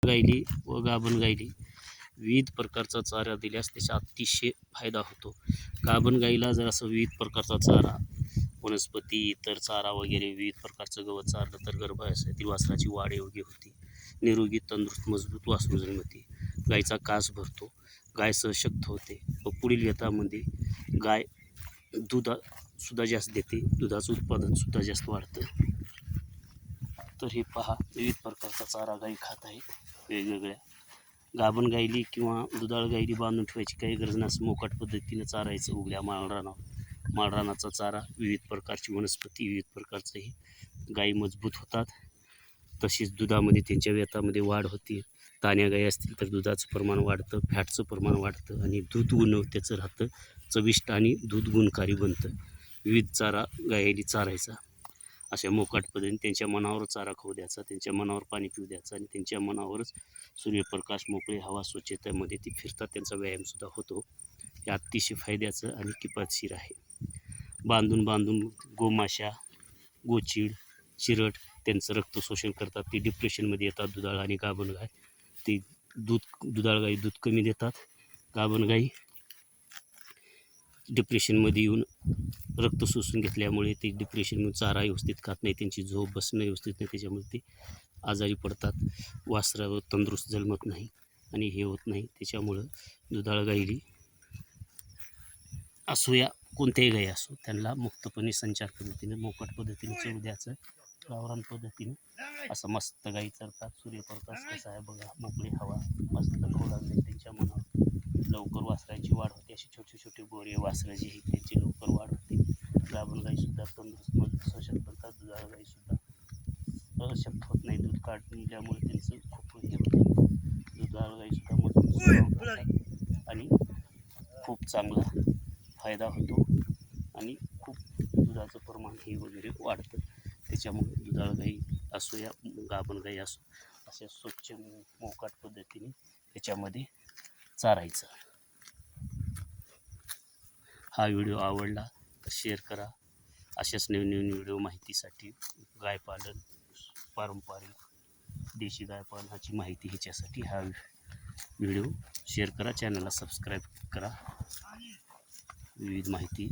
गाईली व गाभण गाईली विविध प्रकारचा चारा दिल्यास त्याचा अतिशय फायदा होतो. गाभण गाईला जर असं विविध प्रकारचा चारा, वनस्पती, इतर चारा वगैरे विविध प्रकारचं गवत चारलं तर गर्भाशयातील वासराची वाढ योग्य होते. निरोगी, तंदुरुस्त, मजबूत वासरू जन्मते. गायीचा कास भरतो, गाय सशक्त होते व पुढील व्यतामध्ये गाय दुधासुद्धा जास्त देते, दुधाचं उत्पादनसुद्धा जास्त वाढतं. तर हे पहा, विविध प्रकारचा चारा गायी खात आहेत वेगवेगळ्या. गाभण गाईली किंवा दुधाळ गाईली बांधून ठेवायची काही गरज नसते. मोकाट पद्धतीनं चारायचं उघड्या माळरानावर. माळरानाचा चारा, विविध प्रकारची वनस्पती, विविध प्रकारचंही गायी मजबूत होतात. तसेच दुधामध्ये त्यांच्या व्यतामध्ये वाढ होते. तान्या गायी असतील तर दुधाचं प्रमाण वाढतं, फॅटचं प्रमाण वाढतं आणि दूध गुणवत्तेचं राहतं, चविष्ट आणि दूध गुणकारी बनतं. विविध चारा गायीला चारायचा. अशा मोकाट पद्धतीने त्यांच्या मनावर चारा खाऊ द्यायचा, त्यांच्या मनावर पाणी पिऊ द्यायचं आणि त्यांच्या मनावरच सूर्यप्रकाश, मोकळी हवा, स्वच्छतेमध्ये ते फिरतात, त्यांचा व्यायामसुद्धा होतो. हे अतिशय फायद्याचं आणि किफायतशीर आहे. बांधून गोमाशा, गोचीड, चिरट त्यांचं रक्त शोषण करतात. ते डिप्रेशनमध्ये येतात. दुधाळ आणि गाभण गाय ते दुधाळ गाई दूध कमी देतात. गाभण गाई डिप्रेशनमध्ये येऊन रक्त शोषून घेतल्यामुळे ते डिप्रेशनमध्ये चारा व्यवस्थित खात नाही, त्यांची झोप बसणं व्यवस्थित नाही, त्याच्यामुळे ते आजारी पडतात. वासरावर तंदुरुस्त जन्मत नाही आणि हे होत नाही. त्याच्यामुळं दुधाळ गाईली असो या कोणत्याही गाई असो, त्यांना मुक्तपणे संचार पद्धतीने, मोकाट पद्धतीने चव द्यायचं. गावरान पद्धतीने असं मस्त गाई चरतात. सूर्यप्रकाश कसा आहे बघा, मोकळी हवा, मस्त खाऊ लागले त्यांच्या मनावर. लवकर वासरांची वाढ होते. अशी छोटे छोटे गोरे वासरं जी आहेत त्यांची लवकर वाढ होते. गाभण गाईसुद्धा तंदुरुस्त, मजबूत, सशक्त बनतात. दुधाळ गाईसुद्धा अशक्त होत नाही. दूध काढल्यामुळे त्यांचं खूप हे होतं. दुधाळ गाईसुद्धा मजबूत आणि खूप चांगला फायदा होतो आणि खूप दुधाचं प्रमाण हे वगैरे वाढतं. त्याच्यामुळे दुधाळ गाई असो या गाभण गाई असो, अशा स्वच्छ मोकाट पद्धतीने त्याच्यामध्ये चारायचं. हा व्हिडिओ आवडला तर शेअर करा. अशाच नवीन व्हिडिओ माहितीसाठी गायपालन, पारंपरिक देशी गायपालनाची माहिती ह्याच्यासाठी हा व्हिडिओ शेअर करा. चॅनलला सबस्क्राईब करा. विविध माहिती